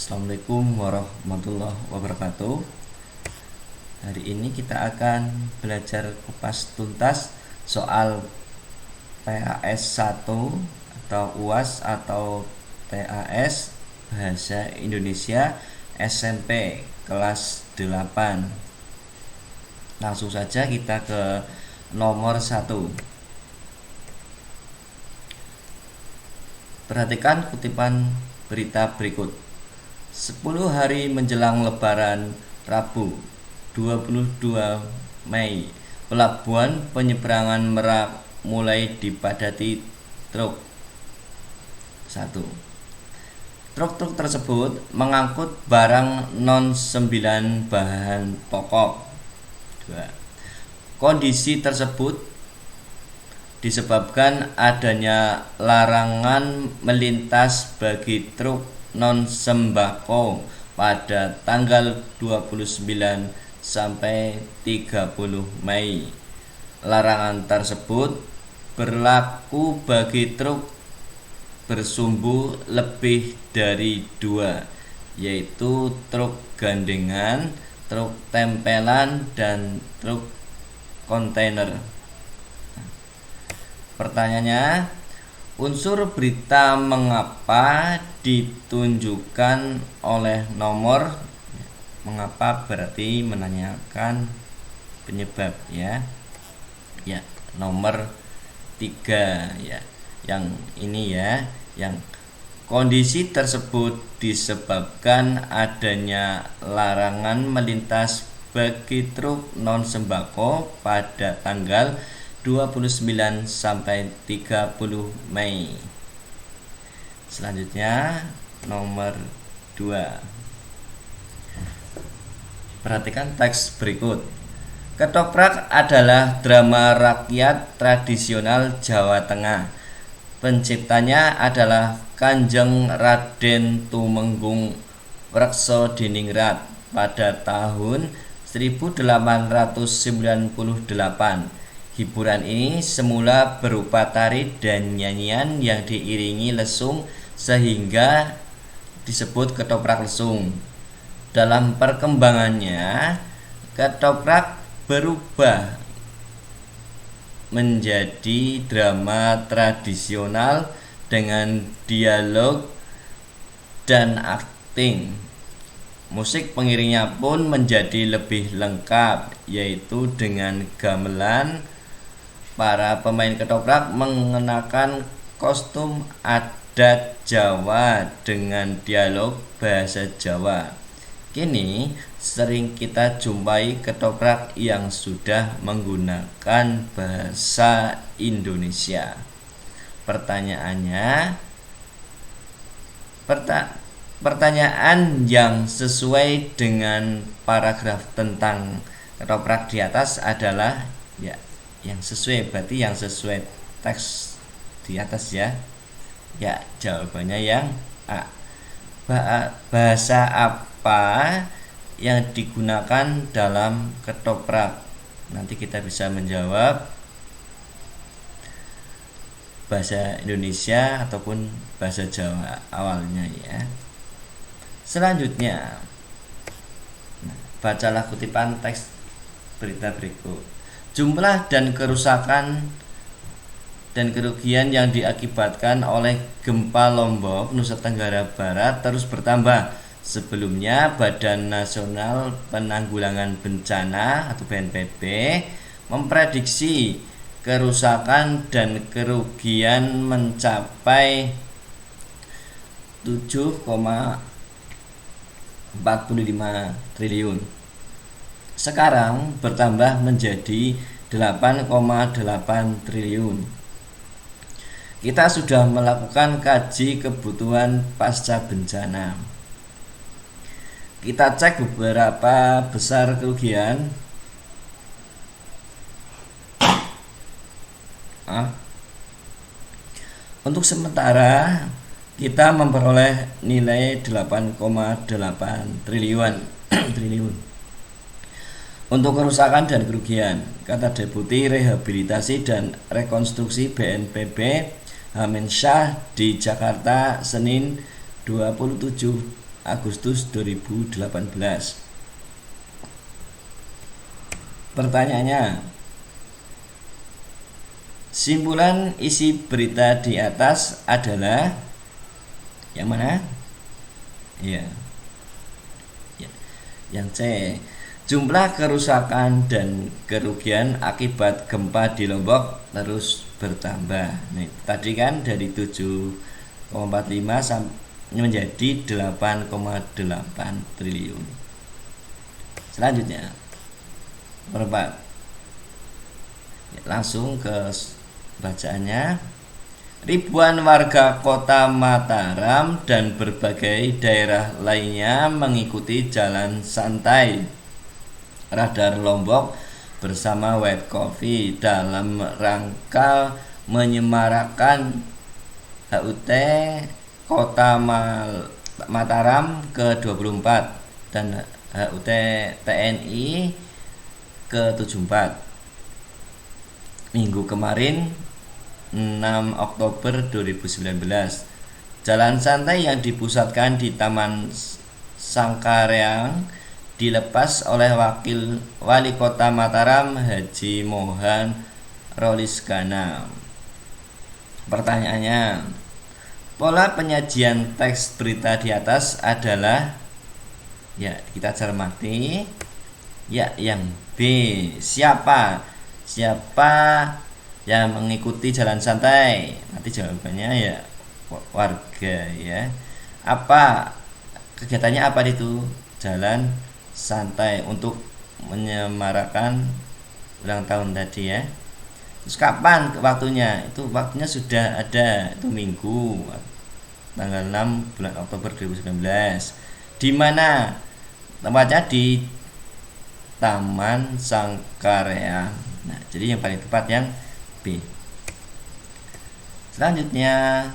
Assalamualaikum warahmatullahi wabarakatuh. Hari ini kita akan belajar kupas tuntas soal TAS 1 atau UAS atau TAS Bahasa Indonesia SMP kelas 8. Langsung saja kita ke nomor 1. Perhatikan kutipan berita berikut. 10 hari menjelang Lebaran, Rabu 22 Mei, pelabuhan penyeberangan Merak mulai dipadati truk. 1. Truk-truk tersebut mengangkut barang non-9 bahan pokok. 2. Kondisi tersebut disebabkan adanya larangan melintas bagi truk non-sembako pada tanggal 29 sampai 30 Mei. Larangan tersebut berlaku bagi truk bersumbu lebih dari 2, yaitu truk gandengan, truk tempelan, dan truk kontainer. Pertanyaannya, unsur berita mengapa ditunjukkan oleh nomor. Mengapa berarti menanyakan penyebab ya. Ya, nomor 3 ya. Yang ini ya, yang kondisi tersebut disebabkan adanya larangan melintas bagi truk non sembako pada tanggal 29 sampai 30 Mei. Selanjutnya nomor 2. Perhatikan teks berikut. Ketoprak adalah drama rakyat tradisional Jawa Tengah. Penciptanya adalah Kanjeng Raden Tumenggung Wreksodiningrat pada tahun 1898. Hiburan ini semula berupa tari dan nyanyian yang diiringi lesung sehingga disebut ketoprak lesung. Dalam perkembangannya, ketoprak berubah menjadi drama tradisional dengan dialog dan akting. Musik pengiringnya pun menjadi lebih lengkap, yaitu dengan gamelan. Para pemain ketoprak mengenakan kostum adat Jawa dengan dialog bahasa Jawa. Kini sering kita jumpai ketoprak yang sudah menggunakan bahasa Indonesia. Pertanyaan yang sesuai dengan paragraf tentang ketoprak di atas adalah ya, yang sesuai berarti yang sesuai teks di atas ya. Ya, jawabannya yang A. Bahasa apa yang digunakan dalam ketoprak? Nanti kita bisa menjawab bahasa Indonesia ataupun bahasa Jawa awalnya ya. Selanjutnya, bacalah kutipan teks berita berikut. Jumlah dan kerusakan dan kerugian yang diakibatkan oleh gempa Lombok, Nusa Tenggara Barat terus bertambah. Sebelumnya, Badan Nasional Penanggulangan Bencana atau BNPB memprediksi kerusakan dan kerugian mencapai 7,45 triliun. Sekarang bertambah menjadi 8,8 triliun. Kita sudah melakukan kaji kebutuhan pasca bencana. Kita cek beberapa besar kerugian. Untuk sementara kita memperoleh nilai 8,8 triliun. Untuk kerusakan dan kerugian, kata Deputi Rehabilitasi dan Rekonstruksi BNPB Hamin Syah di Jakarta Senin 27 Agustus 2018. Pertanyaannya, simpulan isi berita di atas adalah yang mana? Ya. Yang C, jumlah kerusakan dan kerugian akibat gempa di Lombok terus bertambah. Nih, tadi kan dari 7,45 menjadi 8,8 triliun. Selanjutnya, berapa? Langsung ke bacaannya. Ribuan warga kota Mataram dan berbagai daerah lainnya mengikuti jalan santai Radar Lombok bersama White Coffee dalam rangka menyemarakan HUT Kota Mataram ke-24 dan HUT TNI ke-74 minggu kemarin 6 Oktober 2019. Jalan santai yang dipusatkan di Taman Sangkareang dilepas oleh Wakil Wali Kota Mataram Haji Mohan Rolisgana. Pertanyaannya, pola penyajian teks berita di atas adalah, ya kita cermati, ya yang B, siapa yang mengikuti jalan santai? Nanti jawabannya ya warga ya. Apa kegiatannya, apa itu? Jalan santai untuk menyemarakan ulang tahun tadi ya. Terus kapan waktunya? Itu waktunya sudah ada, itu minggu tanggal 6 bulan Oktober 2019. Di mana? Tempatnya di Taman Sangkareang. Nah, jadi yang paling tepat yang B. Selanjutnya,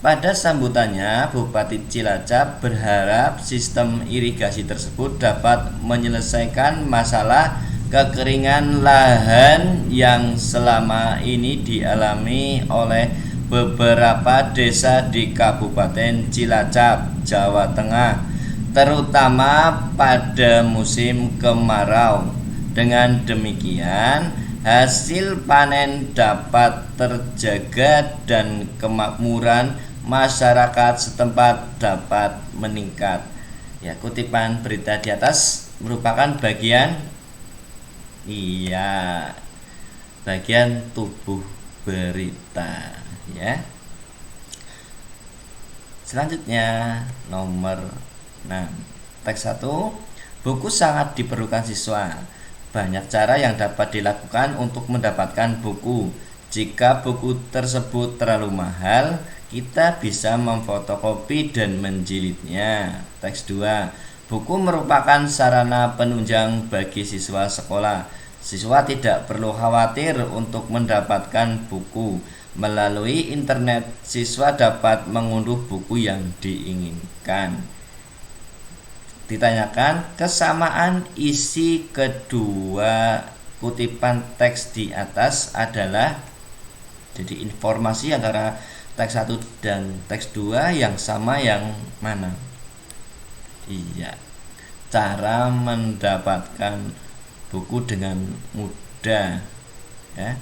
pada sambutannya Bupati Cilacap berharap sistem irigasi tersebut dapat menyelesaikan masalah kekeringan lahan yang selama ini dialami oleh beberapa desa di Kabupaten Cilacap, Jawa Tengah, terutama pada musim kemarau. Dengan demikian, hasil panen dapat terjaga dan kemakmuran masyarakat setempat dapat meningkat. Ya, kutipan berita di atas merupakan bagian tubuh berita ya. Selanjutnya nomor 6. Teks 1. Buku sangat diperlukan siswa. Banyak cara yang dapat dilakukan untuk mendapatkan buku. Jika buku tersebut terlalu mahal, kita bisa memfotokopi dan menjilidnya. Teks 2. Buku merupakan sarana penunjang bagi siswa sekolah. Siswa tidak perlu khawatir untuk mendapatkan buku. Melalui internet, siswa dapat mengunduh buku yang diinginkan. Ditanyakan kesamaan isi kedua kutipan teks di atas adalah, jadi informasi antara teks 1 dan teks 2 yang sama yang mana? Iya, cara mendapatkan buku dengan mudah ya.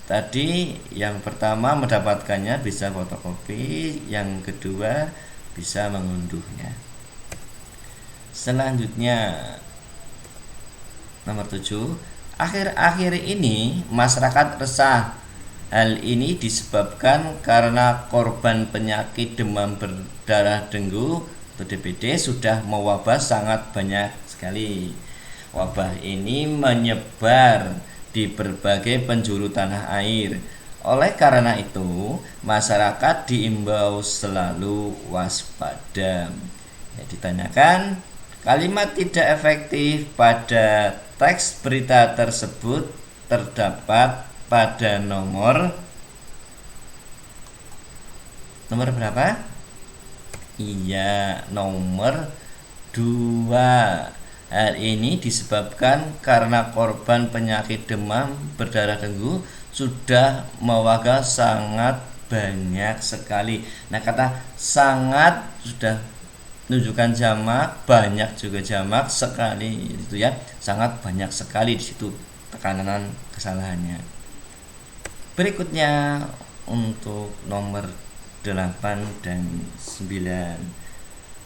Tadi yang pertama mendapatkannya bisa fotokopi, yang kedua bisa mengunduhnya. Selanjutnya nomor 7. Akhir-akhir ini masyarakat resah. Hal ini disebabkan karena korban penyakit demam berdarah dengue atau DBD sudah mewabah sangat banyak sekali. Wabah ini menyebar di berbagai penjuru tanah air. Oleh karena itu, masyarakat diimbau selalu waspada. Ya, ditanyakan kalimat tidak efektif pada teks berita tersebut terdapat pada nomor berapa? Iya, nomor 2. Hal ini disebabkan karena korban penyakit demam berdarah dengue sudah mewabah sangat banyak sekali. Nah, kata sangat sudah menunjukkan jamak, banyak juga jamak, sekali itu ya, sangat banyak sekali, di situ tekanan kesalahannya. Berikutnya untuk nomor 8 dan 9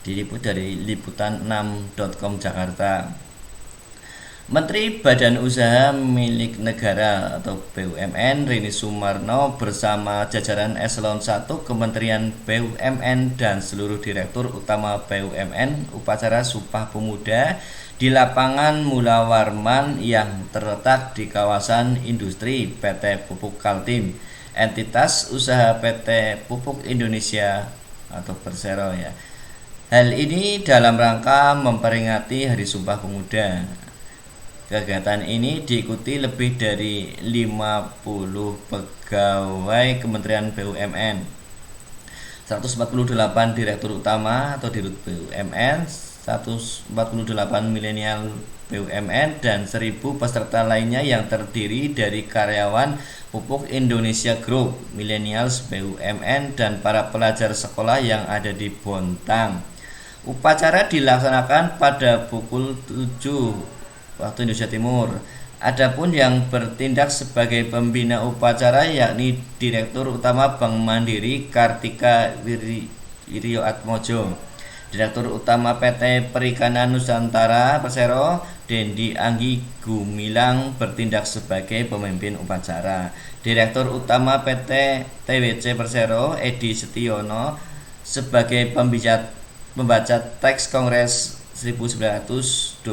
diliput dari liputan6.com Jakarta. Menteri Badan Usaha Milik Negara atau BUMN Rini Sumarno bersama jajaran Eselon 1 Kementerian BUMN dan seluruh Direktur Utama BUMN upacara Sumpah Pemuda di lapangan Mula Warman yang terletak di kawasan industri PT Pupuk Kaltim, entitas usaha PT Pupuk Indonesia atau Persero ya. Hal ini dalam rangka memperingati Hari Sumpah Pemuda. Kegiatan ini diikuti lebih dari 50 pegawai Kementerian BUMN, 148 Direktur Utama atau Dirut BUMN, 148 milenial BUMN, dan 1000 peserta lainnya yang terdiri dari karyawan Pupuk Indonesia Group, milenials BUMN, dan para pelajar sekolah yang ada di Bontang. Upacara dilaksanakan pada pukul 7 waktu Indonesia Timur. Adapun yang bertindak sebagai pembina upacara yakni Direktur Utama Bank Mandiri Kartika Wiryoatmojo, Direktur Utama PT Perikanan Nusantara Persero Dendi Anggi Gumilang bertindak sebagai pemimpin upacara. Direktur Utama PT TWC Persero Edi Setiono sebagai pembaca teks Kongres 1928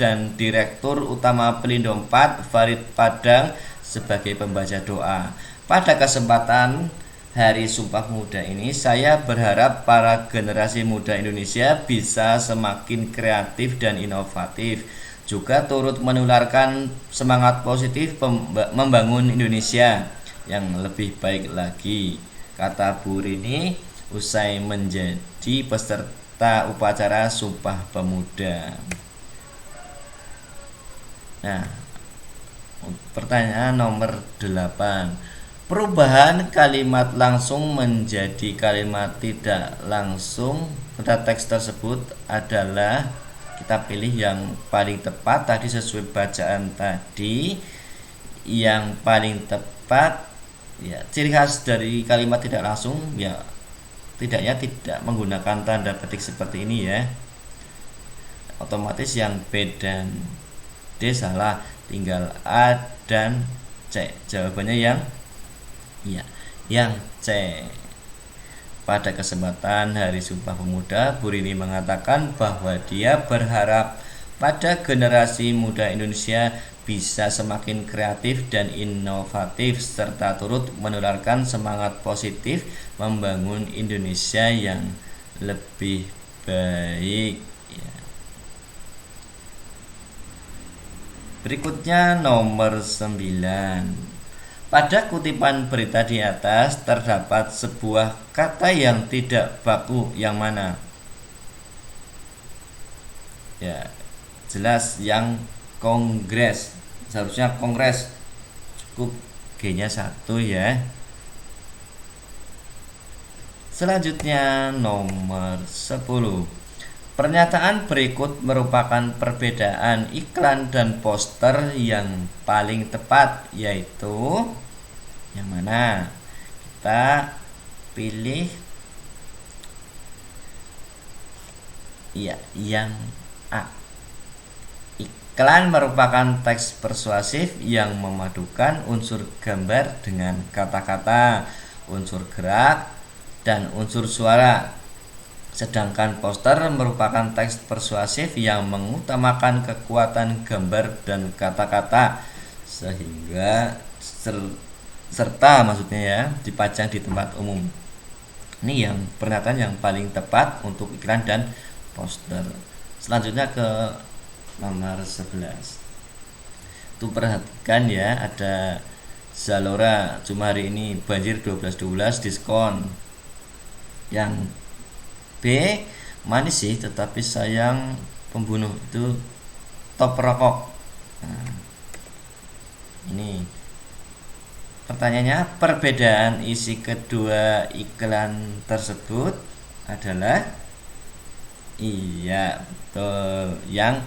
dan Direktur Utama Pelindo 4 Farid Padang sebagai pembaca doa. Pada kesempatan Hari Sumpah Pemuda ini, saya berharap para generasi muda Indonesia bisa semakin kreatif dan inovatif, juga turut menularkan semangat positif membangun Indonesia yang lebih baik lagi, kata Bu Rini usai menjadi peserta upacara Sumpah Pemuda. Nah, pertanyaan nomor 8. Perubahan kalimat langsung menjadi kalimat tidak langsung pada teks tersebut adalah, kita pilih yang paling tepat tadi sesuai bacaan tadi. Yang paling tepat ya, ciri khas dari kalimat tidak langsung ya, tidaknya tidak menggunakan tanda petik seperti ini ya. Otomatis yang B dan D salah, tinggal A dan C. Jawabannya yang C. Pada kesempatan Hari Sumpah Pemuda, Bu Rini mengatakan bahwa dia berharap pada generasi muda Indonesia bisa semakin kreatif dan inovatif serta turut menularkan semangat positif membangun Indonesia yang lebih baik ya. Berikutnya nomor 9. Pada kutipan berita di atas terdapat sebuah kata yang tidak baku, yang mana? Ya, jelas yang kongres. Seharusnya kongres, cukup G-nya 1 ya. Selanjutnya nomor 10. Pernyataan berikut merupakan perbedaan iklan dan poster yang paling tepat, yaitu yang mana? Kita pilih ya, yang A. Iklan merupakan teks persuasif yang memadukan unsur gambar dengan kata-kata, unsur gerak, dan unsur suara. Sedangkan poster merupakan teks persuasif yang mengutamakan kekuatan gambar dan kata-kata, sehingga serta maksudnya ya, dipajang di tempat umum. Ini yang pernyataan yang paling tepat untuk iklan dan poster. Selanjutnya ke nomor 11. Tuh perhatikan ya, ada Zalora cuma hari ini banjir 12-12 diskon. Yang B, manis sih tetapi sayang pembunuh, itu top rokok. Nah, ini Pertanyaannya, perbedaan isi kedua iklan tersebut adalah iya, betul. Yang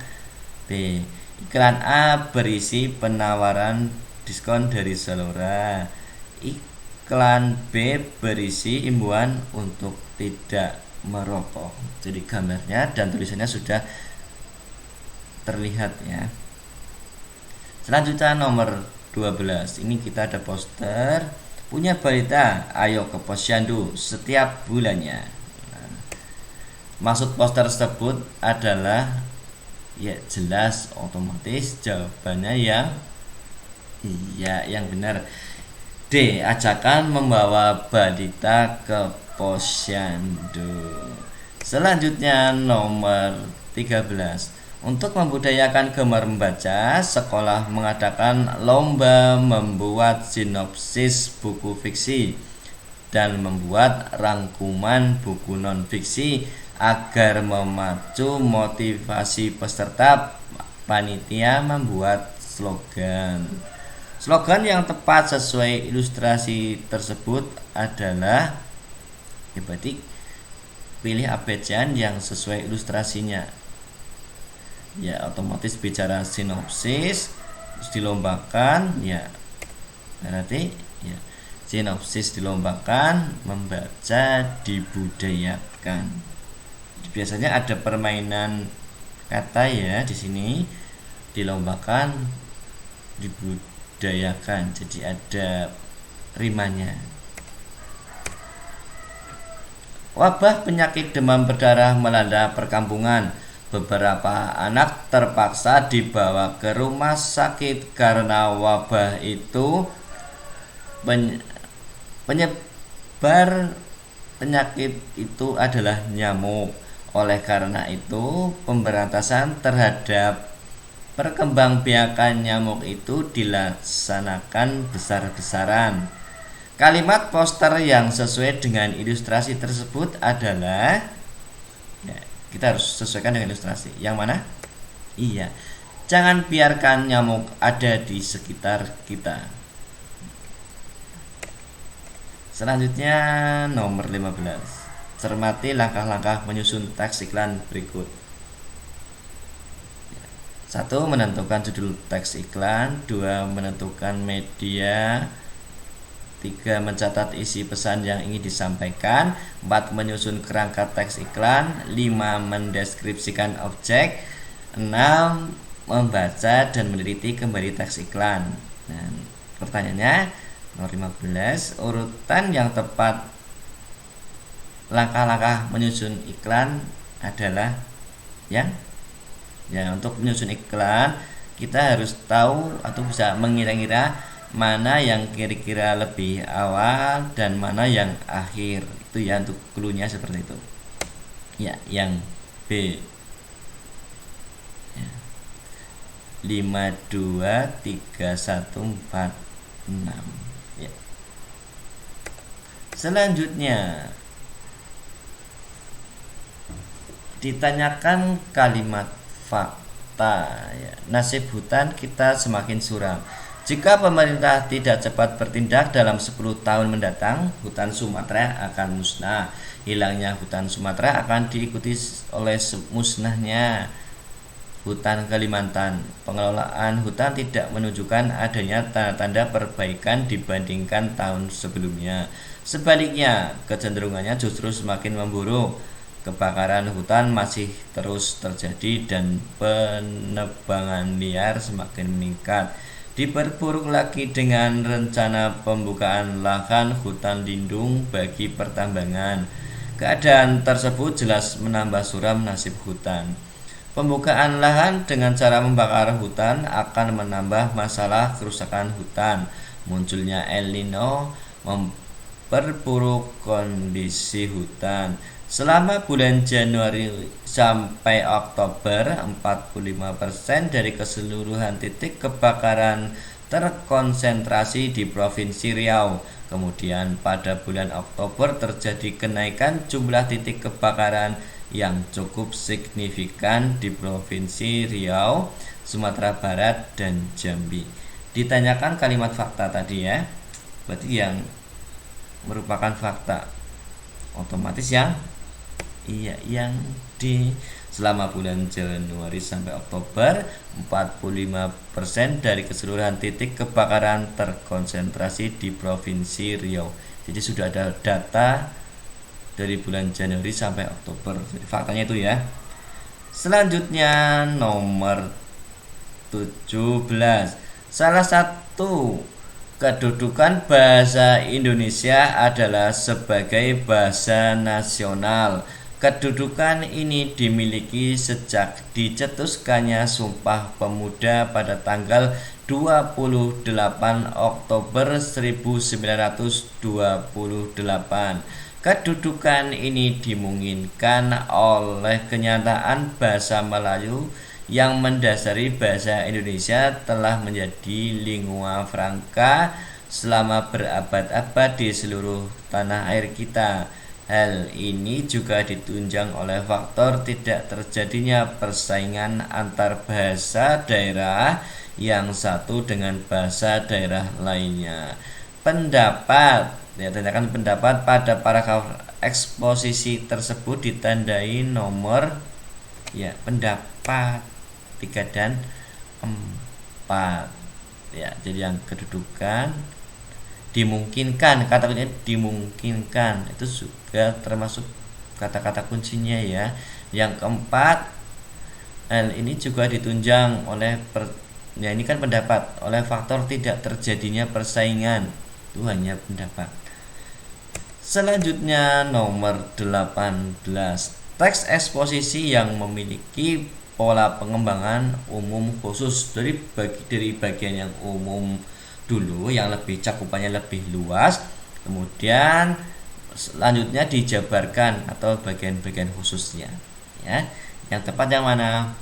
B. Iklan A berisi penawaran diskon dari Zalora. Iklan B berisi imbauan untuk tidak merokok. Jadi gambarnya dan tulisannya sudah terlihat ya. Selanjutnya nomor 12. Ini kita ada poster. Punya balita, ayo ke posyandu setiap bulannya. Nah, maksud poster tersebut adalah ya jelas otomatis jawabannya yang iya, yang benar. D. Ajakan membawa balita ke posyandu. Selanjutnya nomor 13. Untuk membudayakan gemar membaca, sekolah mengadakan lomba membuat sinopsis buku fiksi dan membuat rangkuman buku non-fiksi agar memacu motivasi peserta. Panitia membuat slogan. Slogan yang tepat sesuai ilustrasi tersebut adalah berarti pilih abjad yang sesuai ilustrasinya. Ya otomatis bicara sinopsis terus dilombakan ya, berarti ya sinopsis dilombakan, membaca dibudayakan. Biasanya ada permainan kata ya di sini, dilombakan, dibudayakan, jadi ada rimanya. Wabah penyakit demam berdarah melanda perkampungan. Beberapa anak terpaksa dibawa ke rumah sakit karena wabah itu. Penyebar penyakit itu adalah nyamuk. Oleh karena itu, pemberantasan terhadap perkembangbiakan nyamuk itu dilaksanakan besar-besaran. Kalimat poster yang sesuai dengan ilustrasi tersebut adalah ya, kita harus sesuaikan dengan ilustrasi. Yang mana? Iya. Jangan biarkan nyamuk ada di sekitar kita. Selanjutnya nomor 15. Cermati langkah-langkah menyusun teks iklan berikut. 1. Menentukan judul teks iklan. 2. Menentukan media. 3. Mencatat isi pesan yang ingin disampaikan. 4. Menyusun kerangka teks iklan. 5. Mendeskripsikan objek. 6. Membaca dan meneliti kembali teks iklan. Nah, pertanyaannya nomor 15, urutan yang tepat langkah-langkah menyusun iklan adalah yang ya, untuk menyusun iklan kita harus tahu atau bisa mengira-ngira mana yang kira-kira lebih awal dan mana yang akhir. Itu ya, untuk clue-nya seperti itu. Ya, yang B. Ya. 5 2 3 1 4 6. Ya. Selanjutnya ditanyakan kalimat fakta ya. Nasib hutan kita semakin suram. Jika pemerintah tidak cepat bertindak, dalam 10 tahun mendatang hutan Sumatera akan musnah. Hilangnya hutan Sumatera akan diikuti oleh musnahnya hutan Kalimantan. Pengelolaan hutan tidak menunjukkan adanya tanda-tanda perbaikan dibandingkan tahun sebelumnya. Sebaliknya, kecenderungannya justru semakin memburuk. Kebakaran hutan masih terus terjadi dan penebangan liar semakin meningkat. Diperburuk lagi dengan rencana pembukaan lahan hutan lindung bagi pertambangan. Keadaan tersebut jelas menambah suram nasib hutan. Pembukaan lahan dengan cara membakar hutan akan menambah masalah kerusakan hutan. Munculnya El Nino memperburuk kondisi hutan. Selama bulan Januari sampai Oktober, 45% dari keseluruhan titik kebakaran terkonsentrasi di Provinsi Riau. Kemudian pada bulan Oktober terjadi kenaikan jumlah titik kebakaran yang cukup signifikan di Provinsi Riau, Sumatera Barat, dan Jambi. Ditanyakan kalimat fakta tadi ya. berarti yang merupakan fakta otomatis yang yang di selama bulan Januari sampai Oktober 45% dari keseluruhan titik kebakaran terkonsentrasi di Provinsi Riau. Jadi sudah ada data dari bulan Januari sampai Oktober. Jadi faktanya itu ya. Selanjutnya nomor 17. Salah satu kedudukan bahasa Indonesia adalah sebagai bahasa nasional. Kedudukan ini dimiliki sejak dicetuskannya Sumpah Pemuda pada tanggal 28 Oktober 1928. Kedudukan ini dimungkinkan oleh kenyataan bahasa Melayu yang mendasari bahasa Indonesia telah menjadi lingua franca selama berabad-abad di seluruh tanah air kita. Hal ini juga ditunjang oleh faktor tidak terjadinya persaingan antar bahasa daerah yang satu dengan bahasa daerah lainnya. Pendapat, ya, tindakan pendapat pada paragraf eksposisi tersebut ditandai nomor pendapat 3 dan 4. Ya, jadi yang kedudukan dimungkinkan, kata-katanya dimungkinkan itu juga termasuk kata-kata kuncinya ya. Yang keempat, hal ini juga ditunjang oleh ini kan pendapat, oleh faktor tidak terjadinya persaingan. Itu hanya pendapat. Selanjutnya nomor 18. Teks eksposisi yang memiliki pola pengembangan umum khusus. Dari bagian yang umum dulu, yang lebih cakupannya lebih luas, kemudian selanjutnya dijabarkan atau bagian-bagian khususnya ya. Yang tepat yang mana?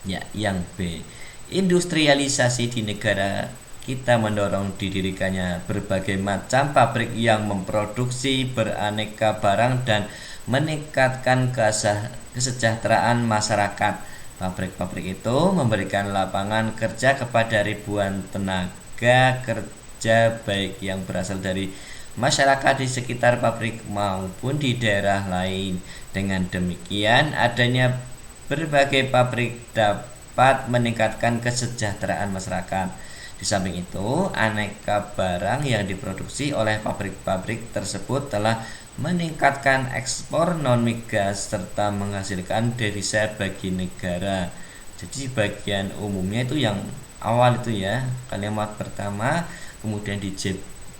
Ya, yang B. Industrialisasi di negara kita mendorong didirikannya berbagai macam pabrik yang memproduksi beraneka barang dan meningkatkan kesejahteraan masyarakat. Pabrik-pabrik itu memberikan lapangan kerja kepada ribuan tenaga kerja baik yang berasal dari masyarakat di sekitar pabrik maupun di daerah lain. Dengan demikian, adanya berbagai pabrik dapat meningkatkan kesejahteraan masyarakat. Di samping itu, aneka barang yang diproduksi oleh pabrik-pabrik tersebut telah meningkatkan ekspor non-migas serta menghasilkan devisa bagi negara. Jadi bagian umumnya itu yang awal itu ya, kalimat pertama, kemudian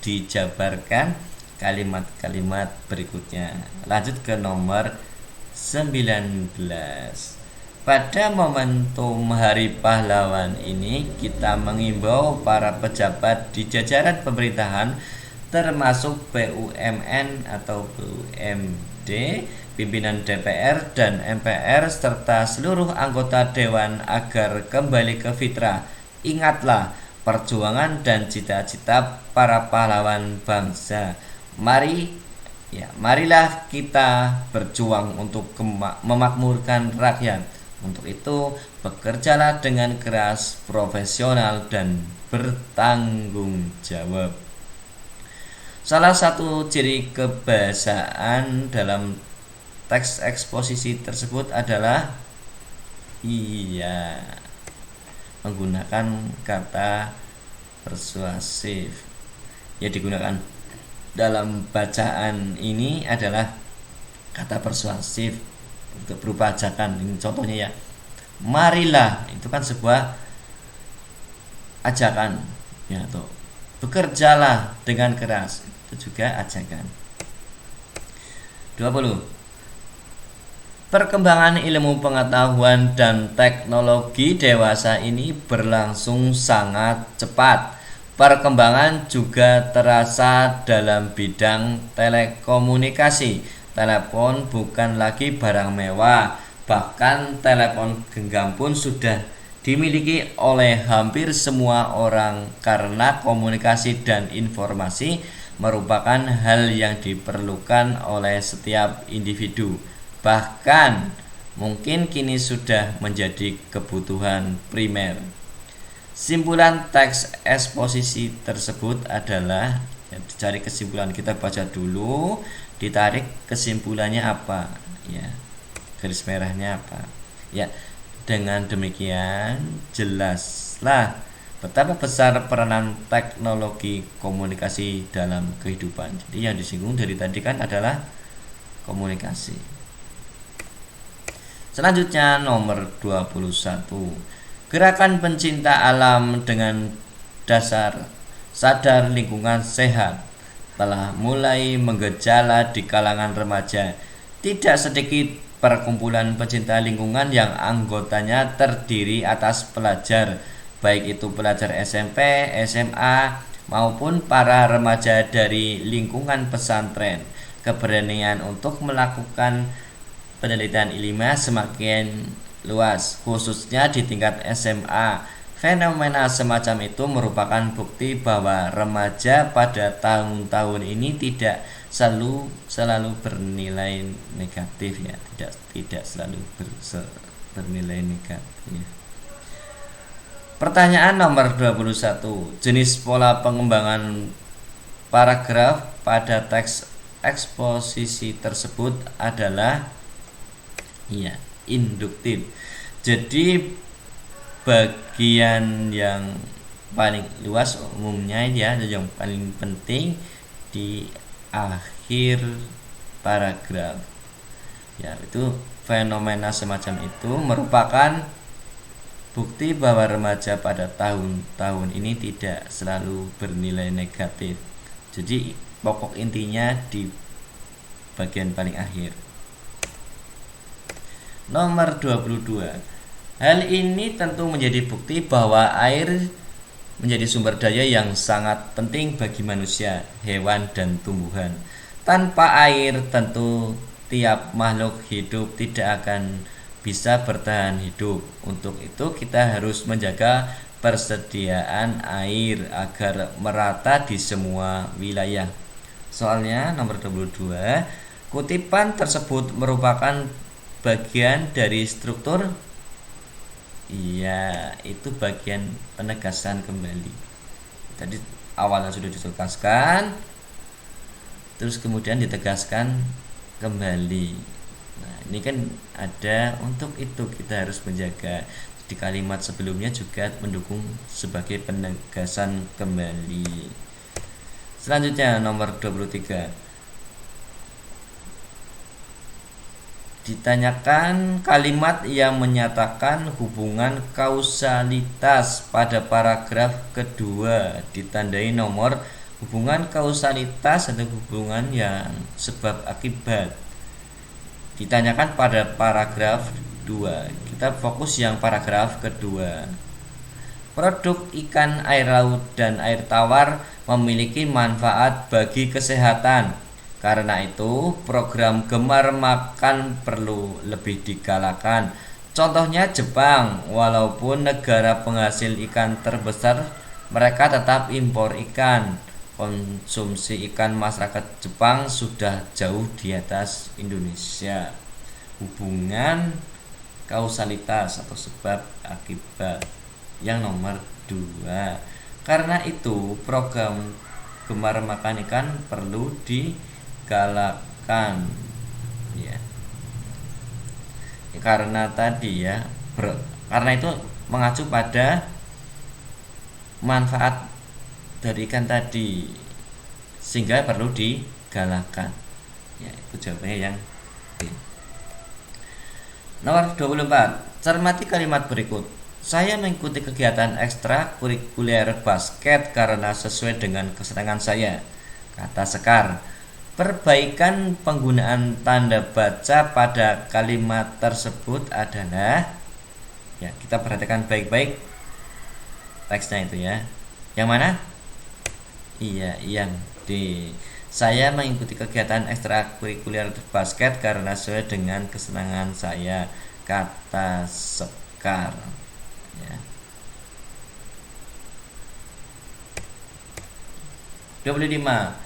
dijabarkan kalimat-kalimat berikutnya. Lanjut ke nomor 19. Pada momentum Hari Pahlawan ini, kita mengimbau para pejabat di jajaran pemerintahan termasuk BUMN atau BUMD, pimpinan DPR dan MPR serta seluruh anggota dewan agar kembali ke fitrah. Ingatlah perjuangan dan cita-cita para pahlawan bangsa. Marilah kita berjuang untuk memakmurkan rakyat. Untuk itu, bekerjalah dengan keras, profesional dan bertanggung jawab. Salah satu ciri kebahasaan dalam teks eksposisi tersebut adalah menggunakan kata persuasif. Ya, digunakan dalam bacaan ini adalah kata persuasif untuk berupa ajakan. Ini contohnya ya. Marilah, itu kan sebuah ajakan ya, tuh. Bekerjalah dengan keras, itu juga ajakan. 20. Perkembangan ilmu pengetahuan dan teknologi dewasa ini berlangsung sangat cepat. Perkembangan juga terasa dalam bidang telekomunikasi. Telepon bukan lagi barang mewah, bahkan telepon genggam pun sudah dimiliki oleh hampir semua orang karena komunikasi dan informasi merupakan hal yang diperlukan oleh setiap individu. Bahkan mungkin kini sudah menjadi kebutuhan primer. Simpulan teks eksposisi tersebut adalah, ya, dicari kesimpulan, kita baca dulu, ditarik kesimpulannya apa, ya, garis merahnya apa, ya. Dengan demikian jelaslah betapa besar peranan teknologi komunikasi dalam kehidupan. Jadi yang disinggung dari tadi kan adalah komunikasi. Selanjutnya nomor 21. Gerakan pencinta alam dengan dasar sadar lingkungan sehat telah mulai menggejala di kalangan remaja. Tidak sedikit perkumpulan pecinta lingkungan yang anggotanya terdiri atas pelajar, baik itu pelajar SMP, SMA, maupun para remaja dari lingkungan pesantren. Keberanian untuk melakukan penelitian ilmiah semakin luas, khususnya di tingkat SMA. Fenomena semacam itu merupakan bukti bahwa remaja pada tahun-tahun ini tidak selalu bernilai negatif, ya, tidak selalu bernilai negatif. Pertanyaan nomor 21. Jenis pola pengembangan paragraf pada teks eksposisi tersebut adalah, ya, induktif. Jadi bagian yang paling luas umumnya, ya, yang paling penting di akhir paragraf, ya, itu fenomena semacam itu merupakan bukti bahwa remaja pada tahun-tahun ini tidak selalu bernilai negatif. Jadi pokok intinya di bagian paling akhir. Nomor 22. Hal ini tentu menjadi bukti bahwa air menjadi sumber daya yang sangat penting bagi manusia, hewan, dan tumbuhan. Tanpa air tentu tiap makhluk hidup tidak akan bisa bertahan hidup. Untuk itu kita harus menjaga persediaan air agar merata di semua wilayah. Soalnya nomor 22, kutipan tersebut merupakan bagian dari struktur, iya, itu bagian penegasan kembali. Tadi awalnya sudah ditegaskan, terus kemudian ditegaskan kembali. Nah, ini kan ada untuk itu kita harus menjaga. Di kalimat sebelumnya juga mendukung sebagai penegasan kembali. Selanjutnya nomor 23. Ditanyakan kalimat yang menyatakan hubungan kausalitas pada paragraf kedua, ditandai nomor. Hubungan kausalitas atau hubungan yang sebab akibat ditanyakan pada paragraf 2. Kita fokus yang paragraf kedua. Produk ikan air laut dan air tawar memiliki manfaat bagi kesehatan. Karena itu, program gemar makan perlu lebih digalakan. Contohnya Jepang, walaupun negara penghasil ikan terbesar, mereka tetap impor ikan. Konsumsi ikan masyarakat Jepang sudah jauh di atas Indonesia. Hubungan kausalitas atau sebab akibat yang nomor 2. Karena itu, program gemar makan ikan perlu digalakan, ya. Karena tadi, ya, karena itu mengacu pada manfaat dari ikan tadi sehingga perlu digalakan, ya, itu jawabannya yang B. Nomor 24. Cermati kalimat berikut. Saya mengikuti kegiatan ekstrakurikuler basket karena sesuai dengan kesenangan saya. Kata Sekar. Perbaikan penggunaan tanda baca pada kalimat tersebut adalah, ya, kita perhatikan baik-baik teksnya itu, ya. Yang mana? Iya, yang D. Saya mengikuti kegiatan ekstrakurikuler basket karena sesuai dengan kesenangan saya. Kata Sekar, ya. 25.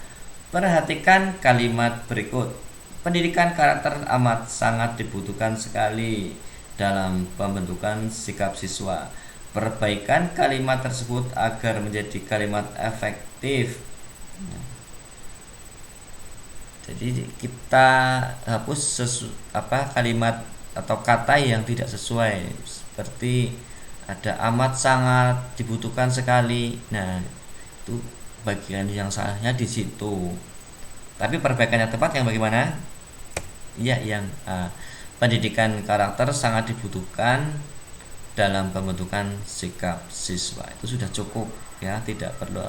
Perhatikan kalimat berikut. Pendidikan karakter amat sangat dibutuhkan sekali dalam pembentukan sikap siswa. perbaikan kalimat tersebut agar menjadi kalimat efektif. Jadi kita hapus kalimat atau kata yang tidak sesuai, seperti ada amat sangat, dibutuhkan sekali. Nah, itu bagian yang salahnya di situ. Tapi perbaikan yang tepat yang bagaimana? Ya, yang pendidikan karakter sangat dibutuhkan dalam pembentukan sikap siswa. Itu sudah cukup ya, tidak perlu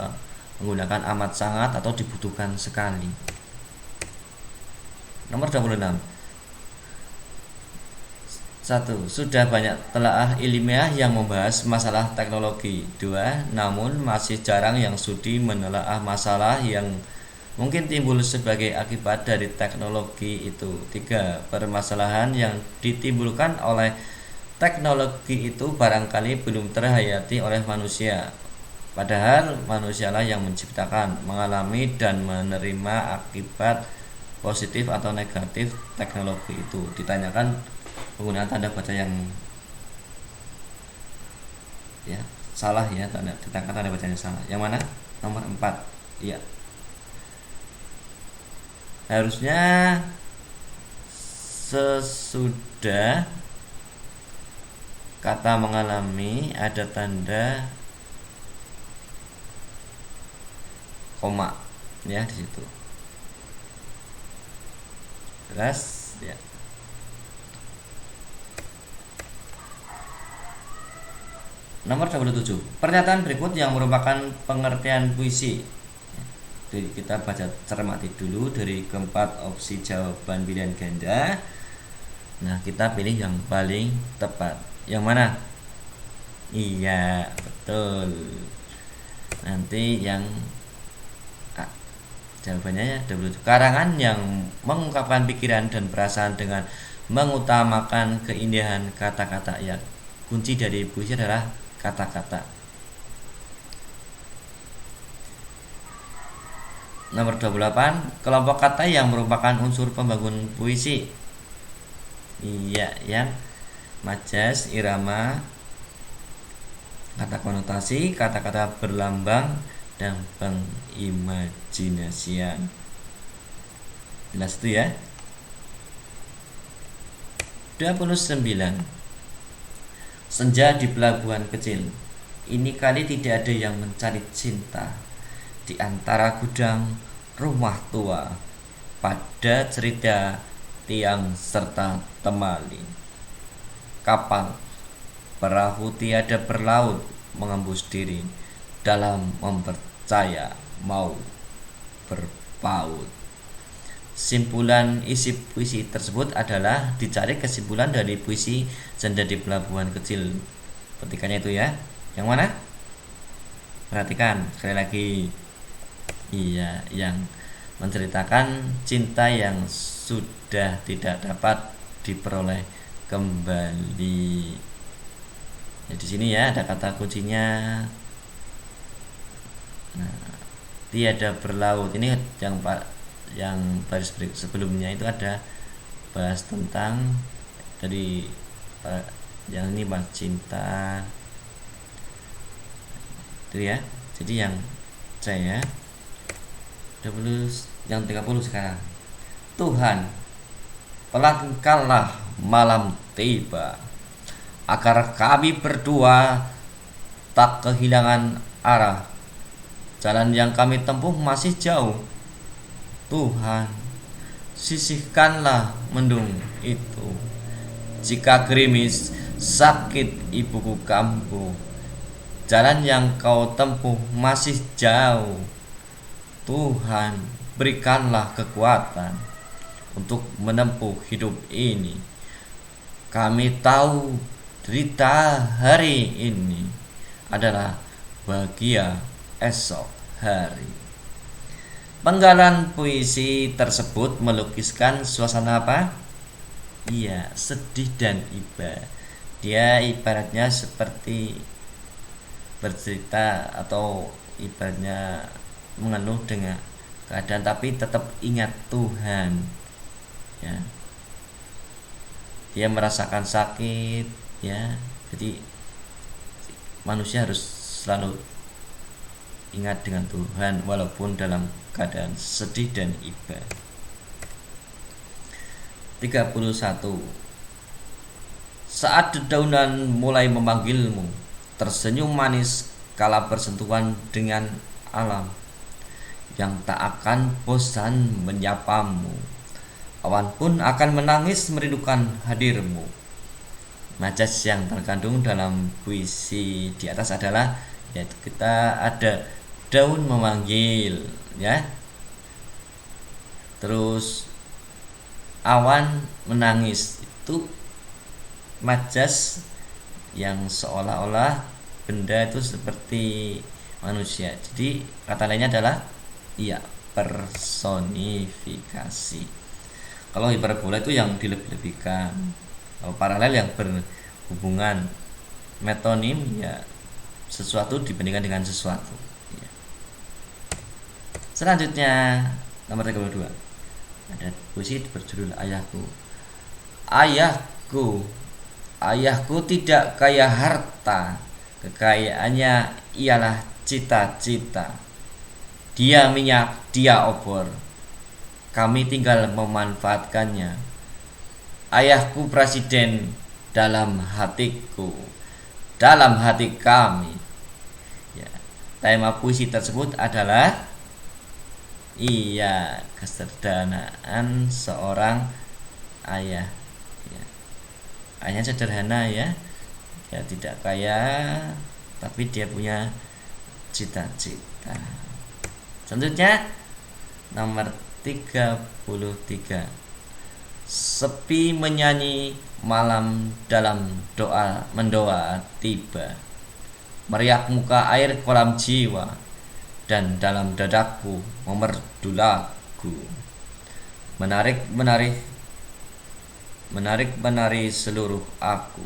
menggunakan amat sangat atau dibutuhkan sekali. Nomor 26. 1. Sudah banyak telaah ilmiah yang membahas masalah teknologi. 2. Namun masih jarang yang studi menelaah masalah yang mungkin timbul sebagai akibat dari teknologi itu. 3. Permasalahan yang ditimbulkan oleh teknologi itu barangkali belum terhayati oleh manusia. Padahal manusialah yang menciptakan, mengalami, dan menerima akibat positif atau negatif teknologi itu. Ditanyakan penggunaan tanda baca yang ya salah ya, ditangkap tanda bacanya salah. Yang mana? Nomor 4. Iya. Harusnya sesudah kata mengalami ada tanda koma ya di situ. Jelas ya. Nomor 27. Pernyataan berikut yang merupakan pengertian puisi. Jadi kita baca cermati dulu dari keempat opsi jawaban pilihan ganda. Nah, kita pilih yang paling tepat. Yang mana? Iya, betul. Nanti yang jawabannya ya, karangan yang mengungkapkan pikiran dan perasaan dengan mengutamakan keindahan kata-kata. Ya, kunci dari puisi adalah kata-kata. Nomor 28. Kelompok kata yang merupakan unsur pembangun puisi. Iya, yang majas, irama, kata konotasi, kata-kata berlambang, dan pengimajinasian. Jelas itu ya. 29. Senja di pelabuhan kecil. Ini kali tidak ada yang mencari cinta di antara gudang rumah tua, pada cerita tiang serta temali. Kapal perahu tiada berlaut mengembus diri dalam mempercaya mau berpaut. Simpulan isi puisi tersebut adalah dicari kesimpulan dari puisi Senja di Pelabuhan Kecil. Petikannya itu ya. Yang mana? Perhatikan sekali lagi. Iya, yang menceritakan cinta yang sudah tidak dapat diperoleh kembali. Ya, di sini ya ada kata kuncinya. Nah, tiada berlaut. Ini yang baris sebelumnya itu ada bahas tentang dari yang ini bahas cinta. Itu ya. Jadi yang saya yang 30 sekarang. Tuhan, pelankanlah malam tiba, agar kami berdua tak kehilangan arah. Jalan yang kami tempuh masih jauh. Tuhan, sisihkanlah mendung itu. Jika gerimis sakit ibuku kambuh, jalan yang kau tempuh masih jauh. Tuhan, berikanlah kekuatan untuk menempuh hidup ini. Kami tahu derita hari ini adalah bahagia esok hari. Penggalan puisi tersebut melukiskan suasana apa? Iya, sedih dan iba. Dia ibaratnya seperti bercerita atau ibaratnya mengeluh dengan keadaan tapi tetap ingat Tuhan. Ya. Dia merasakan sakit, ya. Jadi manusia harus selalu ingat dengan Tuhan walaupun dalam keadaan sedih dan iba. 31. Saat dedaunan mulai memanggilmu, tersenyum manis kala bersentuhan dengan alam yang tak akan bosan menyapamu. Awan pun akan menangis merindukan hadirmu. Majas yang terkandung dalam puisi di atas adalah yaitu kita ada daun memanggil, ya. Terus awan menangis, itu majas yang seolah-olah benda itu seperti manusia. Jadi kata lainnya adalah personifikasi. Kalau hiperbola itu yang dilebih-lebihkan. Kalau paralel yang berhubungan. Metonim ya sesuatu dibandingkan dengan sesuatu, ya. Selanjutnya nomor 32. Ada puisi berjudul Ayahku. Ayahku tidak kaya harta, kekayaannya ialah cita-cita. Dia minyak, dia obor, kami tinggal memanfaatkannya. Ayahku presiden dalam hatiku, dalam hati kami, ya. Tema puisi tersebut adalah kesederhanaan seorang ayah, ya. Ayahnya sederhana, ya tidak kaya, tapi dia punya cita-cita. Selanjutnya nomor 33. Sepi menyanyi malam dalam mendoa tiba, meriak muka air kolam jiwa, dan dalam dadaku memerdu lagu. Menari seluruh aku.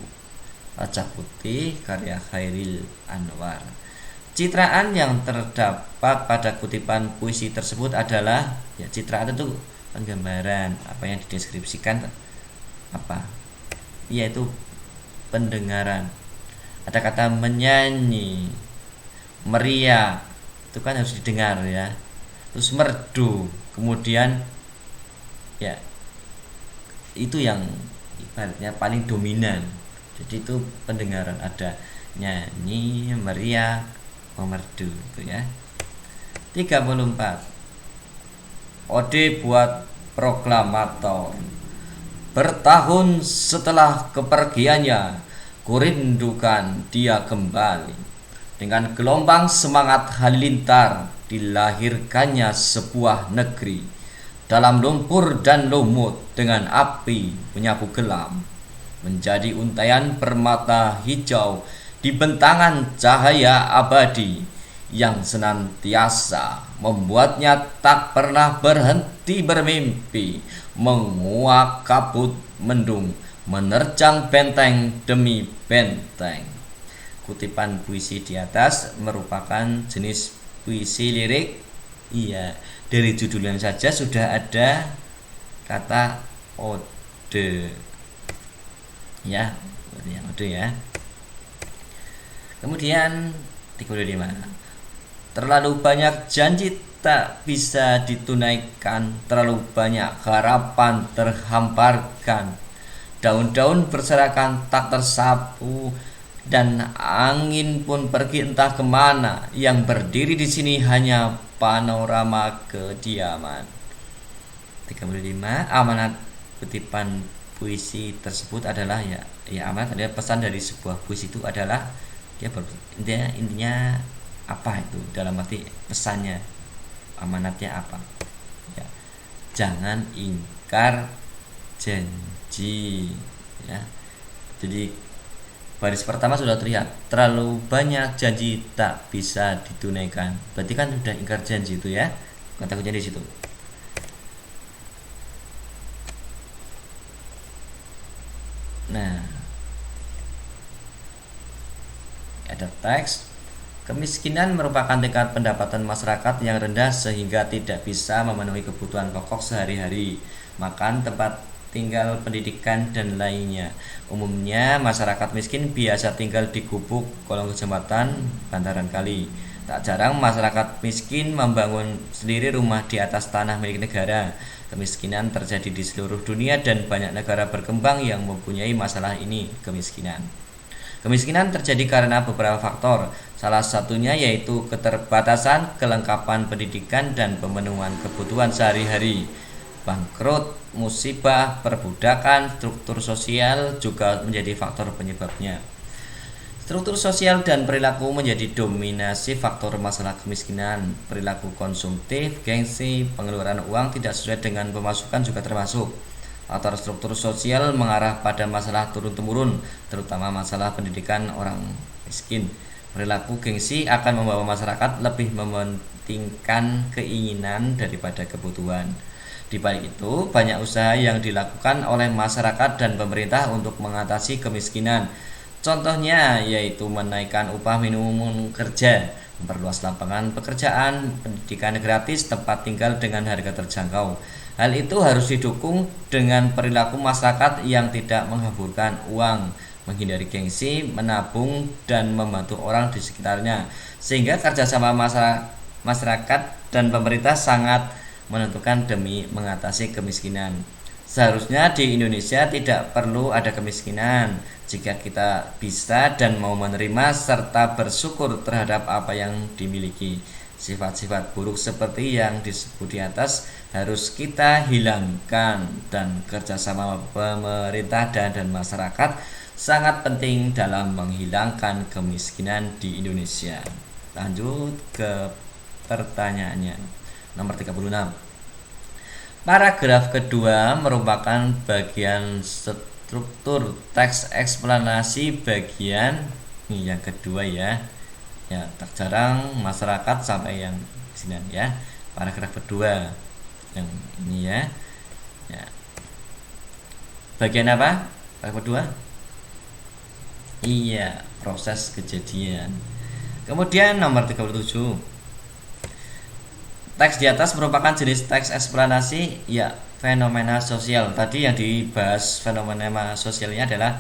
Kaca Putih karya Khairil Anwar. Citraan yang terdapat pada kutipan puisi tersebut adalah citraan itu penggambaran apa yang dideskripsikan yaitu pendengaran. Ada kata menyanyi, meriah, itu kan harus didengar, ya. Terus merdu, kemudian itu yang ibaratnya paling dominan. Jadi itu pendengaran, ada nyanyi, meriah, memerdu, itu ya. 34. Ode buat proklamator. Bertahun setelah kepergiannya, kurindukan dia kembali. Dengan gelombang semangat halilintar, dilahirkannya sebuah negeri. Dalam lumpur dan lumut, dengan api menyapu gelam, menjadi untaian permata hijau di bentangan cahaya abadi yang senantiasa membuatnya tak pernah berhenti bermimpi, menguak kabut mendung, menerjang benteng demi benteng. Kutipan puisi di atas merupakan jenis puisi lirik. Dari judulnya saja sudah ada kata ode, ode ya. Kemudian 35. Terlalu banyak janji tak bisa ditunaikan, terlalu banyak harapan terhamparkan, daun-daun berserakan tak tersapu, dan angin pun pergi entah kemana. Yang berdiri di sini hanya panorama kediaman. 35. Amanat kutipan puisi tersebut adalah amanat adalah pesan dari sebuah puisi itu adalah intinya apa itu, dalam arti pesannya, amanatnya apa, jangan ingkar janji, ya. Jadi baris pertama sudah terlihat, terlalu banyak janji tak bisa ditunaikan, berarti kan sudah ingkar janji itu, ya. Kata kunci di situ. Nah, ada teks. Kemiskinan merupakan tingkat pendapatan masyarakat yang rendah sehingga tidak bisa memenuhi kebutuhan pokok sehari-hari. Makan, tempat tinggal pendidikan, dan lainnya. Umumnya masyarakat miskin biasa tinggal di gubuk, kolong jembatan, bantaran kali. Tak jarang masyarakat miskin membangun sendiri rumah di atas tanah milik negara. Kemiskinan terjadi di seluruh dunia dan banyak negara berkembang yang mempunyai masalah ini, kemiskinan. Kemiskinan terjadi karena beberapa faktor, salah satunya yaitu keterbatasan kelengkapan pendidikan dan pemenuhan kebutuhan sehari-hari. Bangkrut, musibah, perbudakan, struktur sosial juga menjadi faktor penyebabnya. Struktur sosial dan perilaku menjadi dominasi faktor masalah kemiskinan. Perilaku konsumtif, gengsi, pengeluaran uang tidak sesuai dengan pemasukan juga termasuk. Faktor struktur sosial mengarah pada masalah turun-temurun, terutama masalah pendidikan orang miskin. Perilaku gengsi akan membawa masyarakat lebih mementingkan keinginan daripada kebutuhan. Di balik itu, banyak usaha yang dilakukan oleh masyarakat dan pemerintah untuk mengatasi kemiskinan. Contohnya yaitu menaikkan upah minimum kerja, memperluas lapangan pekerjaan, pendidikan gratis, tempat tinggal dengan harga terjangkau. Hal itu harus didukung dengan perilaku masyarakat yang tidak menghamburkan uang, menghindari gengsi, menabung, dan membantu orang di sekitarnya. Sehingga kerjasama masyarakat dan pemerintah sangat menentukan demi mengatasi kemiskinan. Seharusnya di Indonesia tidak perlu ada kemiskinan jika kita bisa dan mau menerima serta bersyukur terhadap apa yang dimiliki. Sifat-sifat buruk seperti yang disebut di atas harus kita hilangkan, dan kerjasama pemerintah dan masyarakat sangat penting dalam menghilangkan kemiskinan di Indonesia. Lanjut ke pertanyaannya. Nomor 36. Paragraf kedua merupakan bagian struktur teks eksplanasi bagian ini yang kedua ya. Ya, tak jarang masyarakat sampai yang sini ya. Paragraf kedua yang ini ya. Ya. Bagian apa? Paragraf kedua? Iya, proses kejadian. Kemudian nomor 37. Teks di atas merupakan jenis teks eksplanasi ya fenomena sosial. Tadi yang dibahas fenomena sosialnya adalah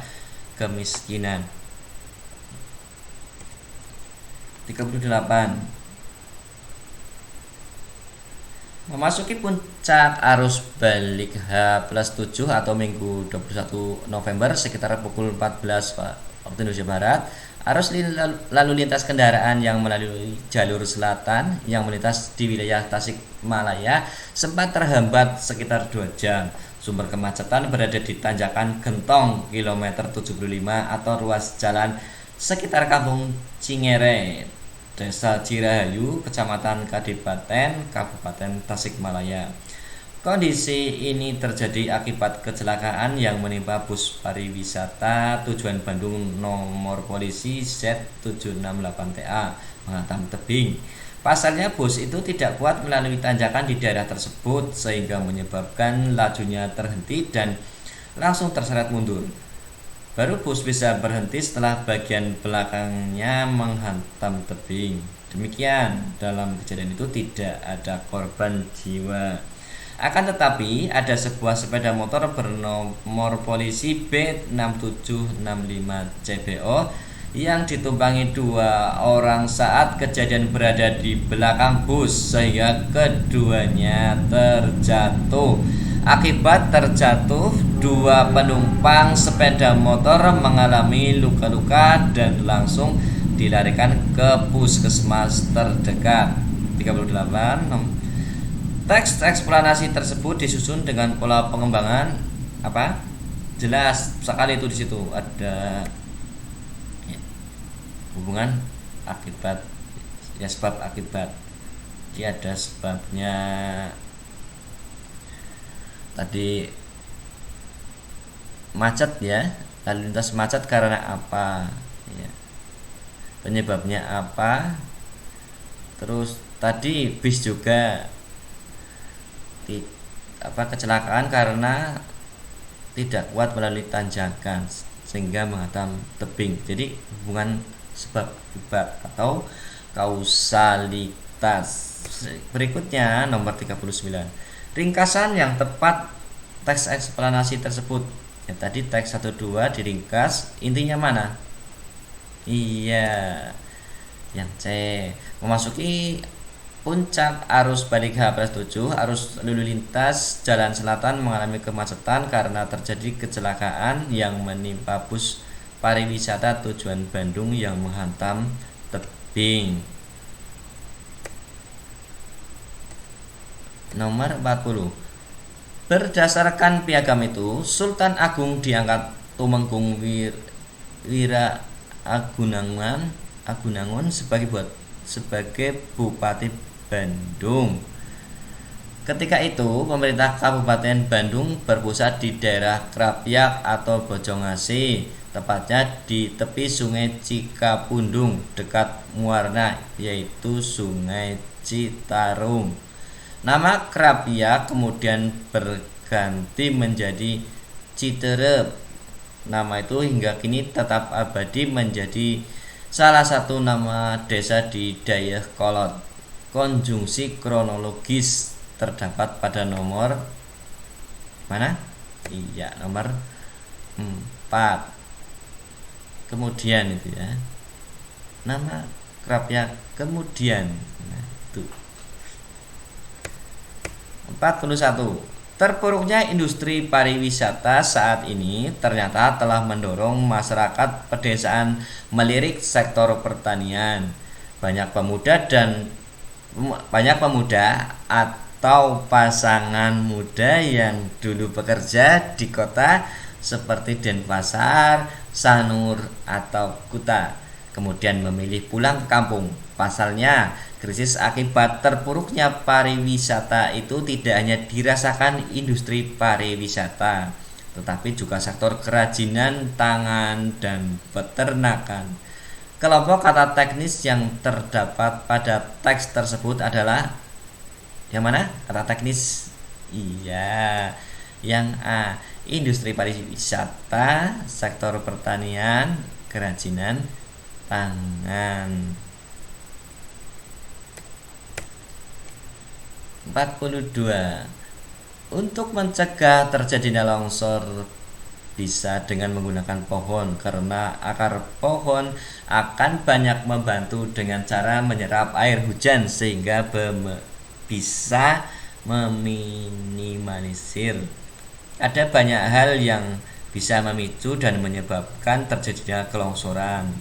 kemiskinan. 38. Memasuki puncak arus balik H+7 atau Minggu 21 November sekitar pukul 14 waktu Indonesia Barat, arus lalu lintas kendaraan yang melalui jalur selatan yang melintas di wilayah Tasikmalaya sempat terhambat sekitar 2 jam. Sumber kemacetan berada di tanjakan Gentong kilometer 75 atau ruas jalan sekitar Kampung Cingere, Desa Cirahayu, Kecamatan Kadipaten, Kabupaten Tasikmalaya. Kondisi ini terjadi akibat kecelakaan yang menimpa bus pariwisata tujuan Bandung nomor polisi Z768TA menghantam tebing. Pasalnya bus itu tidak kuat melalui tanjakan di daerah tersebut sehingga menyebabkan lajunya terhenti dan langsung terseret mundur. Baru bus bisa berhenti setelah bagian belakangnya menghantam tebing. Demikian, dalam kejadian itu tidak ada korban jiwa. Akan tetapi ada sebuah sepeda motor bernomor polisi B6765CBO yang ditumpangi 2 orang saat kejadian berada di belakang bus sehingga keduanya terjatuh. Akibat terjatuh, 2 penumpang sepeda motor mengalami luka-luka dan langsung dilarikan ke puskesmas terdekat. 38. Teks eksplanasi tersebut disusun dengan pola pengembangan apa? Jelas sekali itu di situ ada ya, hubungan akibat ya, sebab akibat. Dia ada sebabnya. Tadi macet ya, lalu lintas macet karena apa ya, penyebabnya apa. Terus tadi bis juga kecelakaan karena tidak kuat melalui tanjakan sehingga menghantam tebing. Jadi hubungan sebab akibat atau kausalitas. Berikutnya nomor 39. Ringkasan yang tepat teks eksplanasi tersebut. Ya, tadi teks 1-2 diringkas, intinya mana? Iya, yang C. Memasuki puncak arus balik H+7, arus lalu lintas jalan selatan mengalami kemacetan karena terjadi kecelakaan yang menimpa bus pariwisata tujuan Bandung yang menghantam tebing. Nomor 40. Berdasarkan piagam itu, Sultan Agung diangkat Tumenggung Wira Agunangun sebagai Bupati Bandung. Ketika itu, pemerintah Kabupaten Bandung berpusat di daerah Krapyak atau Bojongase, tepatnya di tepi Sungai Cikapundung dekat Muarna, yaitu Sungai Citarum. Nama Krapyak kemudian berganti menjadi Citerep. Nama itu hingga kini tetap abadi menjadi salah satu nama desa di Dayakolot. Konjungsi kronologis terdapat pada nomor mana? Iya, nomor 4. Kemudian itu ya. Nama Krapyak kemudian. Nah, itu. 41. Terpuruknya industri pariwisata saat ini ternyata telah mendorong masyarakat pedesaan melirik sektor pertanian. Banyak pemuda atau pasangan muda yang dulu bekerja di kota seperti Denpasar, Sanur, atau Kuta kemudian memilih pulang ke kampung. Pasalnya, krisis akibat terpuruknya pariwisata itu tidak hanya dirasakan industri pariwisata, tetapi juga sektor kerajinan tangan dan peternakan. Kelompok kata teknis yang terdapat pada teks tersebut adalah yang mana? Kata teknis? Iya, yang A. Industri pariwisata, sektor pertanian, kerajinan tangan. 42. Untuk mencegah terjadinya longsor bisa dengan menggunakan pohon, karena akar pohon akan banyak membantu dengan cara menyerap air hujan sehingga bisa meminimalisir. Ada banyak hal yang bisa memicu dan menyebabkan terjadinya kelongsoran.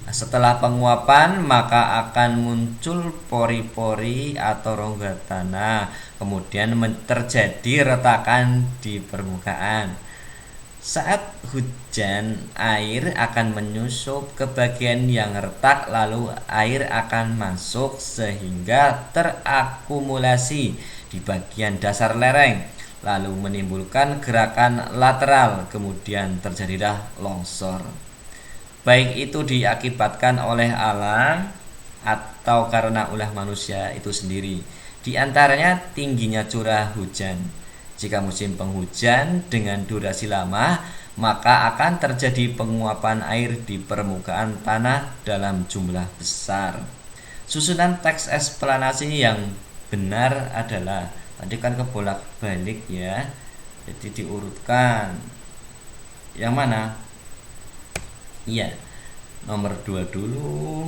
Setelah penguapan, maka akan muncul pori-pori atau rongga tanah, kemudian terjadi retakan di permukaan. Saat hujan, air akan menyusup ke bagian yang retak, lalu air akan masuk sehingga terakumulasi di bagian dasar lereng, lalu menimbulkan gerakan lateral, kemudian terjadilah longsor. Baik itu diakibatkan oleh alam atau karena ulah manusia itu sendiri. Di antaranya tingginya curah hujan. Jika musim penghujan dengan durasi lama, maka akan terjadi penguapan air di permukaan tanah dalam jumlah besar. Susunan teks eksplanasi yang benar adalah, tadi kan kebolak-balik ya, jadi diurutkan. Yang mana? Iya, nomor 2 dulu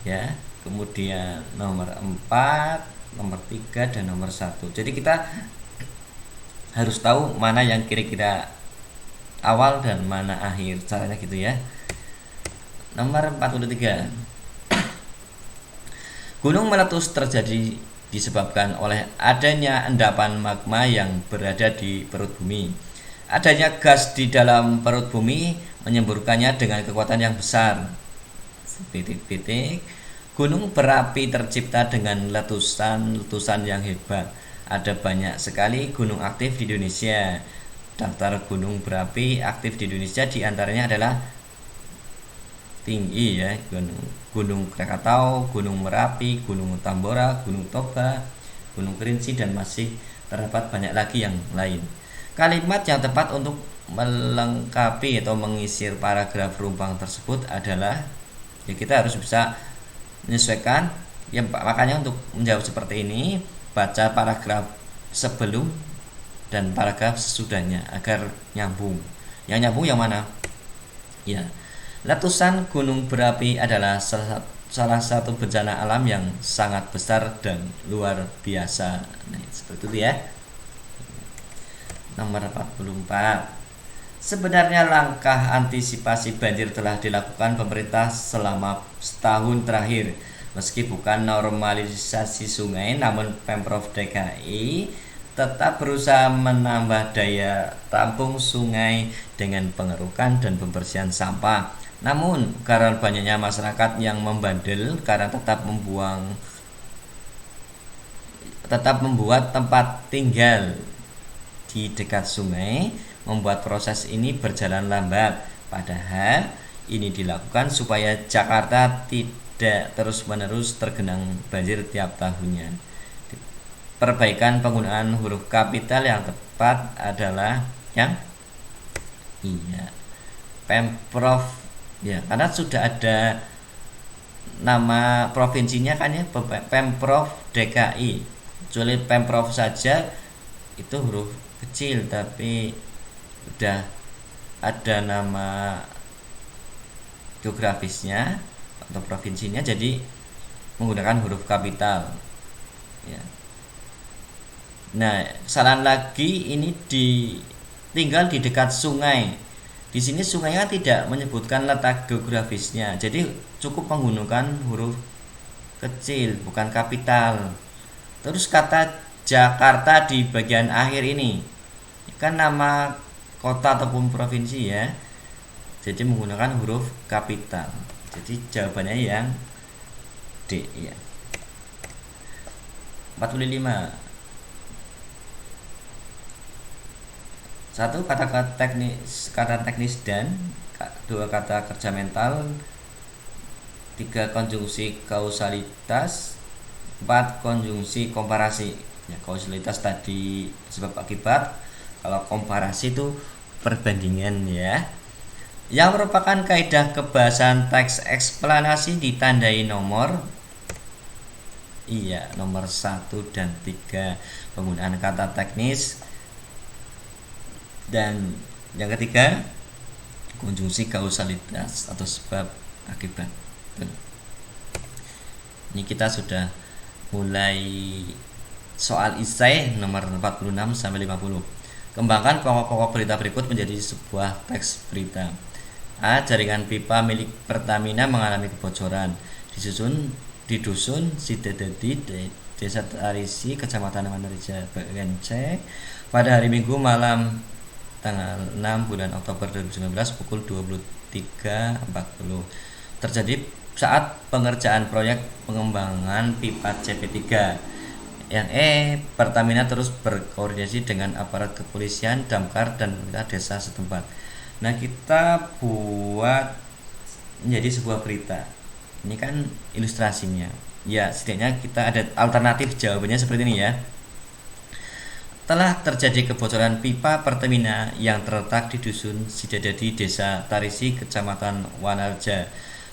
ya, kemudian nomor 4, nomor 3, dan nomor 1. Jadi kita harus tahu mana yang kira-kira awal dan mana akhir, caranya gitu ya. Nomor 43. Gunung meletus terjadi disebabkan oleh adanya endapan magma yang berada di perut bumi. Adanya gas di dalam perut bumi menyemburkannya dengan kekuatan yang besar. Gunung berapi tercipta dengan letusan yang hebat. Ada banyak sekali gunung aktif di Indonesia. Daftar gunung berapi aktif di Indonesia diantaranya adalah tinggi ya, Gunung Krakatau, Gunung Merapi, Gunung Tambora, Gunung Toba, Gunung Kerinci, dan masih terdapat banyak lagi yang lain. Kalimat yang tepat untuk melengkapi atau mengisir paragraf rumpang tersebut adalah, ya kita harus bisa menyesuaikan ya. Makanya untuk menjawab seperti ini, baca paragraf sebelum dan paragraf sesudahnya agar nyambung. Yang nyambung yang mana? Ya, letusan gunung berapi adalah salah satu bencana alam yang sangat besar dan luar biasa. Nah, seperti itu ya. Nomor 44. Sebenarnya langkah antisipasi banjir telah dilakukan pemerintah selama setahun terakhir. Meski bukan normalisasi sungai, namun Pemprov DKI tetap berusaha menambah daya tampung sungai dengan pengerukan dan pembersihan sampah. Namun, karena banyaknya masyarakat yang membandel karena tetap membuat tempat tinggal di dekat sungai, membuat proses ini berjalan lambat. Padahal ini dilakukan supaya Jakarta tidak terus-menerus tergenang banjir tiap tahunnya. Perbaikan penggunaan huruf kapital yang tepat adalah yang Pemprov ya, karena sudah ada nama provinsinya kan ya, Pemprov DKI. Kecuali Pemprov saja itu huruf kecil, tapi udah ada nama geografisnya atau provinsinya, jadi menggunakan huruf kapital ya. Nah, saran lagi ini tinggal di dekat sungai. Di sini sungainya tidak menyebutkan letak geografisnya, jadi cukup menggunakan huruf kecil bukan kapital. Terus kata Jakarta di bagian akhir ini kan nama kota ataupun provinsi ya, jadi menggunakan huruf kapital. Jadi jawabannya yang D ya. 45. Satu kata teknis dan dua kata kerja mental, tiga konjungsi kausalitas, empat konjungsi komparasi. Ya, kausalitas tadi sebab akibat, kalau komparasi itu perbandingan ya. Yang merupakan kaidah kebahasan teks eksplanasi ditandai nomor 1 dan 3 penggunaan kata teknis, dan yang ketiga konjungsi kausalitas atau sebab akibat. Ini kita sudah mulai soal esai nomor 46 sampai 50. Kembangkan pokok-pokok berita berikut menjadi sebuah teks berita. A. Jaringan pipa milik Pertamina mengalami kebocoran. Di dusun Sidadadi, Desa Tarisi, Kecamatan Manarija, bagian C, pada hari Minggu malam tanggal 6 bulan Oktober 2019 pukul 23.40. Terjadi saat pengerjaan proyek pengembangan pipa CP3. Yang E, Pertamina terus berkoordinasi dengan aparat kepolisian, damkar, dan pemerintah desa setempat. Nah, kita buat menjadi sebuah berita. Ini kan ilustrasinya. Ya, setidaknya kita ada alternatif jawabannya seperti ini ya. Telah terjadi kebocoran pipa Pertamina yang terletak di dusun Sidadadi, Desa Tarisi, Kecamatan Wanarja.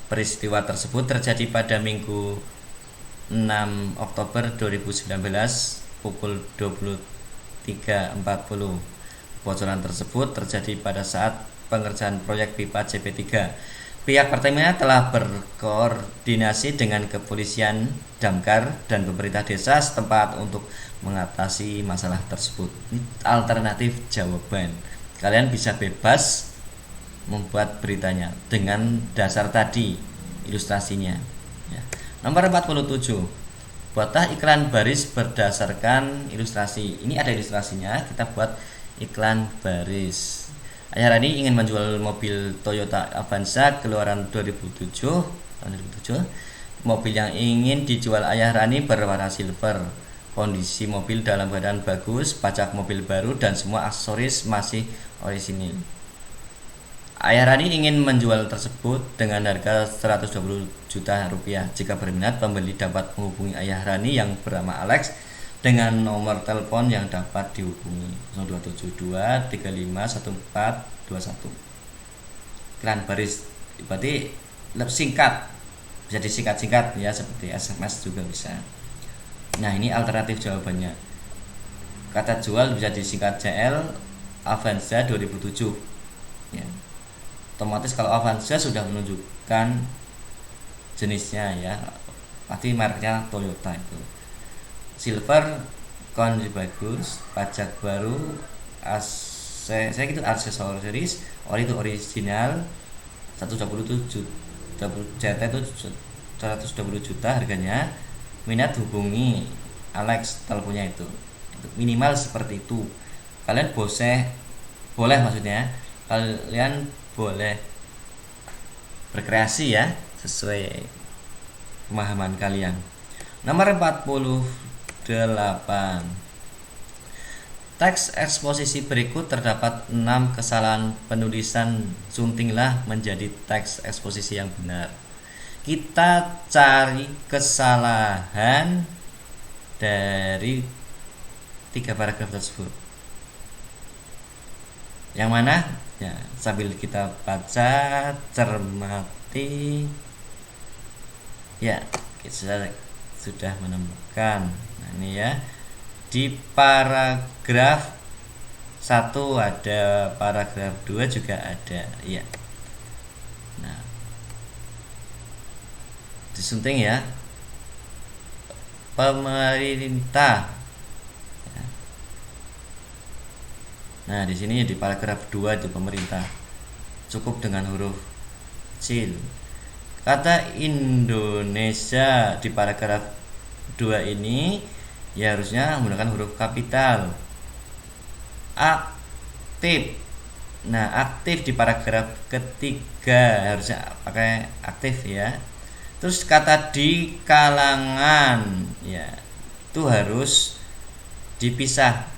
Peristiwa tersebut terjadi pada Minggu 6 Oktober 2019 pukul 23.40. Kebocoran tersebut terjadi pada saat pengerjaan proyek pipa CP3. Pihak Pertamina telah berkoordinasi dengan kepolisian, damkar, dan pemerintah desa setempat untuk mengatasi masalah tersebut. Ini alternatif jawaban. Kalian bisa bebas membuat beritanya dengan dasar tadi ilustrasinya ya. Nomor 47, buatlah iklan baris berdasarkan ilustrasi. Ini ada ilustrasinya, kita buat iklan baris. Ayah Rani ingin menjual mobil Toyota Avanza keluaran 2007. Mobil yang ingin dijual Ayah Rani berwarna silver. Kondisi mobil dalam keadaan bagus, pajak mobil baru, dan semua aksesoris masih orisinil. Ayah Rani ingin menjual tersebut dengan harga 120 juta rupiah. Jika berminat, pembeli dapat menghubungi Ayah Rani yang bernama Alex dengan nomor telepon yang dapat dihubungi 0272 351421. Iklan baris berarti singkat, bisa disingkat-singkat ya, seperti SMS juga bisa. Nah, ini alternatif jawabannya. Kata jual bisa disingkat CL, Avanza 2007 ya. Otomatis kalau Avanza sudah menunjukkan jenisnya ya, pasti mereknya Toyota itu. Silver kondisi bagus, pajak baru, saya gitu aksesoris, ori itu original, 127 JT itu 120 juta harganya. Minat hubungi Alex, teleponnya itu minimal seperti itu. Kalian boleh maksudnya kalian boleh berkreasi ya sesuai pemahaman kalian. Nomor 48. Teks eksposisi berikut terdapat 6 kesalahan penulisan, suntinglah menjadi teks eksposisi yang benar. Kita cari kesalahan dari 3 paragraf tersebut. Yang mana? Ya, sambil kita baca, cermati. Ya, kita sudah menemukan. Nah, ini ya. Di paragraf 1 ada, paragraf 2 juga ada. Ya. Nah, disunting ya. Pemerintah. Nah, di sini di paragraf 2 itu pemerintah. Cukup dengan huruf kecil. Kata Indonesia di paragraf 2 ini ya harusnya menggunakan huruf kapital. Aktif. Nah, aktif di paragraf ketiga harusnya pakai aktif ya. Terus kata di kalangan ya itu harus dipisah.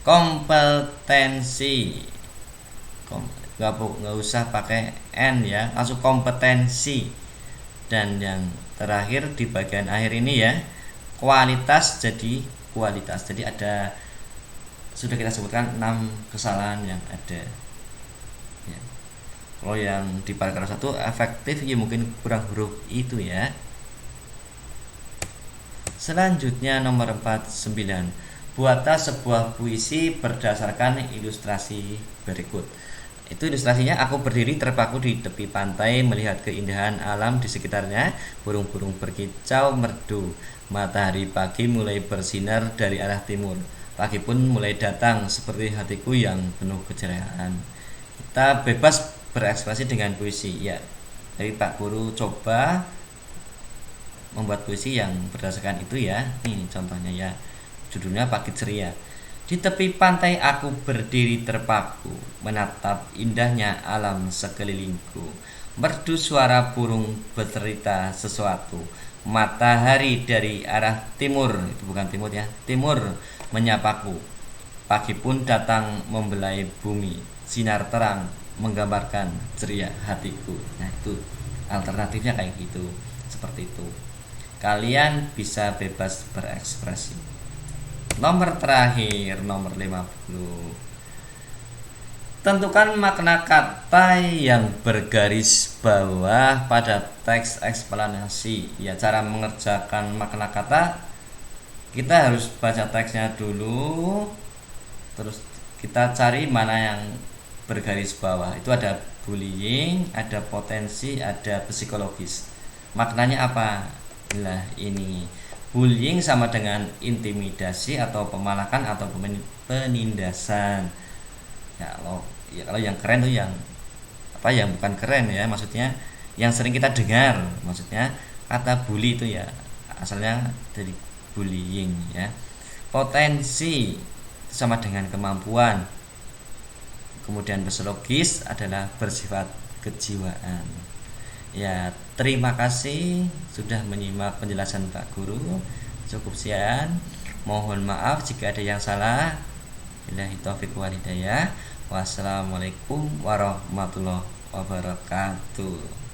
Kompetensi, nggak usah pakai N ya, langsung kompetensi. Dan yang terakhir di bagian akhir ini ya, kualitas jadi kualitas. Jadi ada, sudah kita sebutkan 6 kesalahan yang ada ya. Kalau yang di paragraf 1 efektif ya mungkin kurang huruf itu ya. Selanjutnya nomor 49. Buatlah sebuah puisi berdasarkan ilustrasi berikut. Itu ilustrasinya, aku berdiri terpaku di tepi pantai melihat keindahan alam di sekitarnya. Burung-burung berkicau merdu. Matahari pagi mulai bersinar dari arah timur. Pagi pun mulai datang seperti hatiku yang penuh keceriaan. Kita bebas berekspresi dengan puisi ya. Jadi Pak Guru coba membuat puisi yang berdasarkan itu ya. Ini contohnya ya. Judulnya Pagi Ceria. Di tepi pantai aku berdiri terpaku, menatap indahnya alam sekelilingku. Merdu suara burung bercerita sesuatu. Matahari dari arah timur, itu bukan timur ya, timur menyapaku. Pagi pun datang membelai bumi. Sinar terang menggambarkan ceria hatiku. Nah, itu alternatifnya kayak gitu, seperti itu. Kalian bisa bebas berekspresi. Nomor terakhir, nomor 50. Tentukan makna kata yang bergaris bawah pada teks eksplanasi. Ya, cara mengerjakan makna kata, kita harus baca teksnya dulu, terus kita cari mana yang bergaris bawah. Itu ada bullying, ada potensi, ada psikologis. Maknanya apa? Nah, ini bullying sama dengan intimidasi atau pemalakan atau penindasan. Ya, kalau yang keren tuh yang apa, yang bukan keren ya, maksudnya yang sering kita dengar. Maksudnya kata bully itu ya asalnya dari bullying ya. Potensi sama dengan kemampuan. Kemudian psikologis adalah bersifat kejiwaan. Ya, terima kasih sudah menyimak penjelasan Pak Guru. Cukup sekian. Mohon maaf jika ada yang salah. Billahi taufiq wal hidayah. Wassalamualaikum warahmatullahi wabarakatuh.